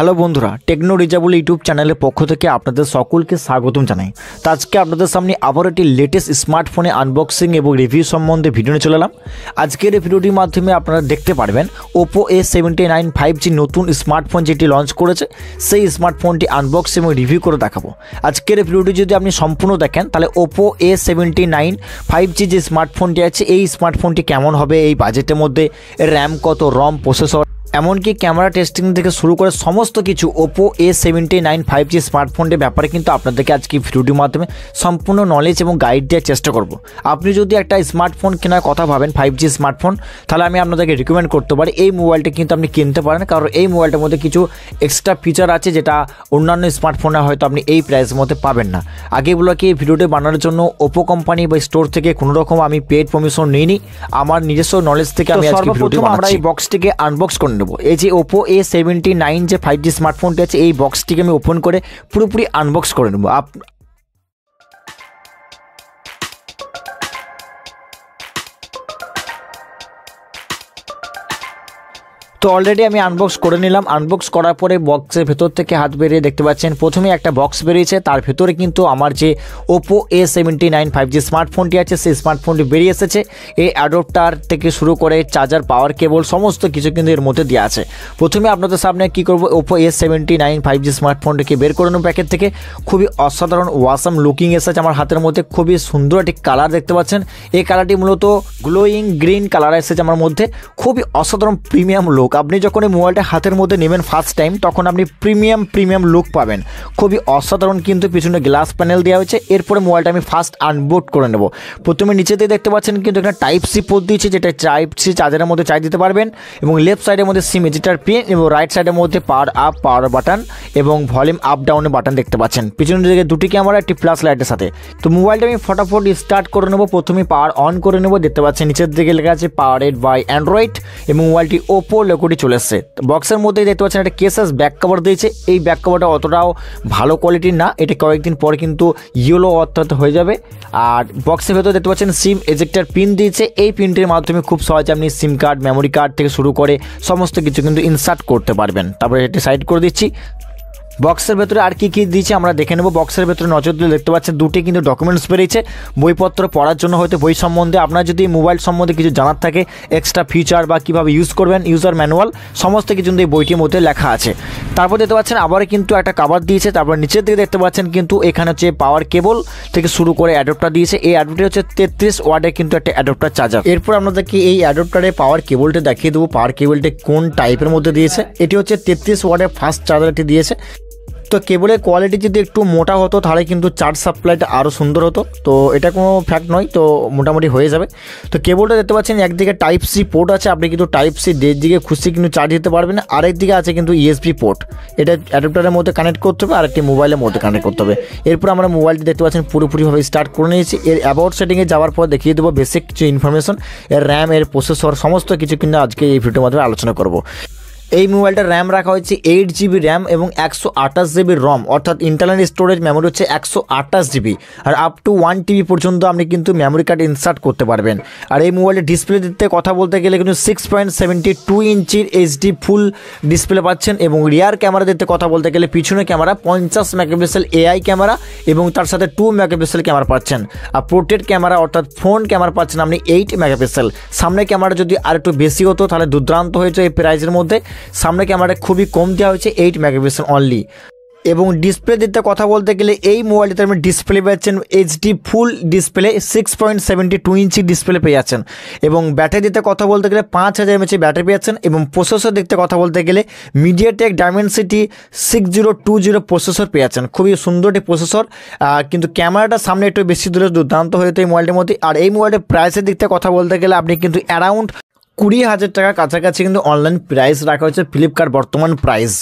Hello বন্ধুরা, techno রিচাবল YouTube চ্যানেলের পক্ষ থেকে আপনাদের সকলকে স্বাগতম জানাই। তো আজকে আপনাদের সামনে আবার একটি লেটেস্ট স্মার্টফোনে আনবক্সিং এবং রিভিউ সম্বন্ধে ভিডিও নিয়ে চলে এলাম। আজকের এই ভিডিওটির মাধ্যমে আপনারা দেখতে পারবেন ওপো A79 5G নতুন স্মার্টফোন যেটি লঞ্চ করেছে, সেই স্মার্টফোনটি আনবক্সিং এবং রিভিউ করে দেখাবো। আজকের এই ভিডিওটি যদি আপনি সম্পূর্ণ দেখেন তাহলে ওপো A79 5G যে স্মার্টফোনটি আছে, এই স্মার্টফোনটি কেমন হবে, এই বাজেটের মধ্যে এর র্যাম কত, রম, প্রসেসর, এমনকি ক্যামেরা টেস্টিং থেকে শুরু করে সমস্ত কিছু ওপো A79 5G স্মার্টফোনটির ব্যাপারে কিন্তু আপনাদেরকে আজকে ভিডিওটির মাধ্যমে সম্পূর্ণ নলেজ এবং গাইড দেওয়ার চেষ্টা করব। আপনি যদি একটা স্মার্টফোন কেনার কথা ভাবেন 5G স্মার্টফোন, তাহলে আমি আপনাদেরকে রিকমেন্ড করতে পারি এই মোবাইলটা কিন্তু আপনি কিনতে পারেন, কারণ এই মোবাইলটার মধ্যে কিছু এক্সট্রা ফিচার আছে যেটা অন্যান্য স্মার্টফোনে হয়তো আপনি এই প্রাইসের মধ্যে পাবেন না। আগেগুলোকে এই ভিডিওটি বানানোর জন্য ওপো কোম্পানি বা স্টোর থেকে কোনো রকম আমি পেড পারমিশন নিইনি, আমার নিজস্ব নলেজ থেকে আমি আজকে ভিডিওটি বানাচ্ছি। আমরা এই বক্সটিকে আনবক্স করে নেব। এই যে ওপো A79 যে 5G স্মার্টফোনটি আছে, এই বক্সটিকে আমি ওপেন করে পুরোপুরি আনবক্স করে নেব। তো অলরেডি আমি আনবক্স করে নিলাম। আনবক্স করার পরে বক্সের ভেতর থেকে হাত বেরিয়ে দেখতে পাচ্ছেন প্রথমে একটা বক্স বেরিয়েছে, তার ভেতরে কিন্তু আমার যে ওপো A79 5G স্মার্টফোনটি আছে সেই স্মার্টফোনটি বেরিয়ে এসেছে। এই অ্যাডাপ্টার থেকে শুরু করে চার্জার, পাওয়ার কেবল সমস্ত কিছু কিন্তু এর মধ্যে দেওয়া আছে। প্রথমে আপনাদের সামনে কি করব, ওপো A79 5G স্মার্টফোনটিকে বের করে নেব প্যাকেট থেকে। খুবই অসাধারণ ওয়াসাম লুকিং এসেছে আমার হাতের মধ্যে, খুবই সুন্দর একটি কালার দেখতে পাচ্ছেন। এই কালারটি মূলত গ্লোয়িং গ্রিন কালার এসেছে আমার মধ্যে, খুবই অসাধারণ প্রিমিয়াম লুক। আপনি যখন এই মোবাইলটা হাতের মধ্যে নেবেন ফার্স্ট টাইম, তখন আপনি প্রিমিয়াম লুক পাবেন, খুবই অসাধারণ। কিন্তু পিছনে গ্লাস প্যানেল দেওয়া হয়েছে। এরপরে মোবাইলটা আমি ফার্স্ট আনবোর্ড করে নেব। প্রথমে নিচেতে দেখতে পাচ্ছেন কিন্তু একটা টাইপ সি পোর্ট দিয়েছে, যেটা টাইপ সি চার্জারের মধ্যে চার্জ দিতে পারবেন, এবং লেফট সাইডের মধ্যে সিম এজিটার পিন এবং রাইট সাইডের মধ্যে পাওয়ার আপ, পাওয়ার বাটন এবং ভলিউম আপ ডাউনের বাটন দেখতে পাচ্ছেন। পিছনের দিকে দুটি ক্যামেরা, একটি ফ্ল্যাশ লাইটের সাথে। তো মোবাইলটা আমি ফটাফট স্টার্ট করে নেব। প্রথমে পাওয়ার অন করে নেব। দেখতে পাচ্ছেন নিচের দিকে লেখা আছে পাওয়ারেড বাই অ্যান্ড্রয়েড এবং মোবাইলটি ওপো লোগোটি চলে এসেছে। বক্সের মধ্যে দেখতে পাচ্ছেন একটা কেসেস ব্যাক কভার দিয়েছে। এই ব্যাক কভারটা অতটাও ভালো কোয়ালিটির না, এটা কয়েকদিন পর কিন্তু ইয়েলো অর্থাৎ হয়ে যাবে। আর বক্সের ভেতরে দেখতে পাচ্ছেন সিম এজেক্টার পিন দিয়েছে। এই পিনটির মাধ্যমে খুব সহজে আপনি সিম কার্ড, মেমোরি কার্ড থেকে শুরু করে সমস্ত কিছু কিন্তু ইনসার্ট করতে পারবেন। তারপরে এটি সাইড করে দিচ্ছি। বক্সের ভেতরে আর কি দিয়েছে আমরা দেখে নেব। বক্সের ভেতরে নজর দিলে দেখতে পাচ্ছেন দুটি কিন্তু ডকুমেন্টস বেরিয়েছে বইপত্র পড়ার জন্য, হয়তো বই সম্বন্ধে আপনার যদি মোবাইল সম্বন্ধে কিছু জানার থাকে, এক্সট্রা ফিচার বা কীভাবে ইউজ করবেন, ইউজার ম্যানুয়াল সমস্ত কিছু কিন্তু এই বইটির মধ্যে লেখা আছে। তারপর দেখতে পাচ্ছেন আবার কিন্তু একটা কভার দিয়েছে। তারপর নিচের দিকে দেখতে পাচ্ছেন কিন্তু এখানে হচ্ছে পাওয়ার কেবল থেকে শুরু করে অ্যাডাপ্টার দিয়েছে। এই অ্যাডাপ্টার হচ্ছে 33 ওয়াটের কিন্তু একটা অ্যাডাপ্টার চার্জার। এরপর আপনাদেরকে এই অ্যাডাপ্টারে পাওয়ার কেবলটা দেখিয়ে দেবো, পাওয়ার কেবলটা কোন টাইপের মধ্যে দিয়েছে। এটি হচ্ছে 33 ওয়াটের ফাস্ট চার্জারটি দিয়েছে। তো কেবলের কোয়ালিটি যদি একটু মোটা হতো তাহলে কিন্তু চার্জ সাপ্লাইটা আরও সুন্দর হতো, তো এটা কোনো ফ্যাক্ট নয়, তো মোটামুটি হয়ে যাবে। তো কেবলটা দেখতে পাচ্ছেন একদিকে টাইপ সি পোর্ট আছে, আপনি কিন্তু টাইপ সি দিকে খুশি কিন্তু চার্জ দিতে পারবেন। আরেক দিকে আছে কিন্তু ইউএসবি পোর্ট, এটা অ্যাডাপ্টারের মধ্যে কানেক্ট করতে হবে আর একটি মোবাইলের মধ্যে কানেক্ট করতে হবে। এরপর আমরা মোবাইলটি দেখতে পাচ্ছেন পুরোপুরিভাবে স্টার্ট করে নিয়েছি। এর অ্যাবাউট সেটিংয়ে যাওয়ার পর দেখিয়ে দেবো বেসিক কিছু ইনফরমেশন, এর র্যাম, এর প্রসেসর সমস্ত কিছু কিন্তু আজকে এই ভিডিওর মাধ্যমে আলোচনা করব। এই মোবাইলটার র্যাম রাখা হয়েছে 8GB র্যাম এবং 128GB রম, অর্থাৎ ইন্টারনাল স্টোরেজ মেমোরি হচ্ছে 128GB, R up to 1TB পর্যন্ত আপনি কিন্তু মেমোরি কার্ড ইনসার্ট করতে পারবেন। আর এই মোবাইলের ডিসপ্লে দিতে কথা বলতে গেলে কিন্তু 6.72 ইঞ্চির HD ফুল ডিসপ্লে পাচ্ছেন, এবং রিয়ার ক্যামেরা দিতে কথা বলতে গেলে পিছনে ক্যামেরা 50 মেগাপিক্সেল AI ক্যামেরা এবং তার সাথে 2 মেগাপিক্সেল ক্যামেরা পাচ্ছেন। আর পোর্ট্রেট ক্যামেরা অর্থাৎ ফ্রন্ট ক্যামেরা পাচ্ছেন আপনি 8 মেগাপিক্সেল। সামনে ক্যামেরা যদি আর একটু বেশি হতো তাহলে দুর্দান্ত হয়েছে এই প্রাইসের মধ্যে। সামনে ক্যামেরা খুবই কম দেওয়া হয়েছে, 8 মেগাপিক্সেল অনলি। এবং ডিসপ্লে দিতে কথা বলতে গেলে এই মোবাইলটিতে আপনি ডিসপ্লে পাচ্ছেন HD full display, 6.72 inch display পেয়ে যাচ্ছেন। এবং ব্যাটারি দিতে কথা বলতে গেলে 5000 mAh ব্যাটারি পেয়ে যাচ্ছেন। এবং প্রসেসর দেখতে কথা বলতে গেলে মিডিয়াটেক ডায়মেনসিটি 6020 প্রসেসর পেয়ে যাচ্ছেন, খুবই সুন্দর একটি প্রসেসর। কিন্তু ক্যামেরাটা সামনে একটু বেশি দূরে দুর্দান্ত হয়েছে এই মোবাইলটির মধ্যে। আর এই মোবাইলের প্রাইসের দিক থেকে কথা বলতে গেলে আপনি কিন্তু অ্যারাউন্ড 20,000 টাকার কাছাকাছি কিন্তু অনলাইন প্রাইস রাখা হয়েছে, ফ্লিপকার্ট বর্তমান প্রাইস।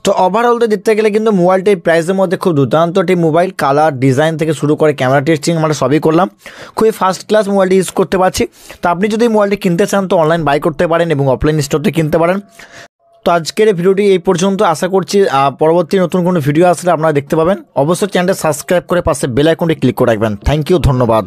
তো ওভারঅল দেখতে গেলে কিন্তু মোবাইলটা এই প্রাইসের মধ্যে খুব দুর্দান্ত একটি মোবাইল। কালার, ডিজাইন থেকে শুরু করে ক্যামেরা টেস্টিং আমরা সবই করলাম, খুবই ফার্স্ট ক্লাস মোবাইলটি ইউজ করতে পারছি। তো আপনি যদি মোবাইলটি কিনতে চান তো অনলাইন বাই করতে পারেন এবং অফলাইন স্টোর থেকে কিনতে পারেন। তো আজকের এই ভিডিওটি এই পর্যন্ত। আশা করছি পরবর্তী নতুন কোনো ভিডিও আসলে আপনারা দেখতে পাবেন। অবশ্যই চ্যানেলটা সাবস্ক্রাইব করে পাশে বেল আইকনটি ক্লিক করে রাখবেন। থ্যাংক ইউ, ধন্যবাদ।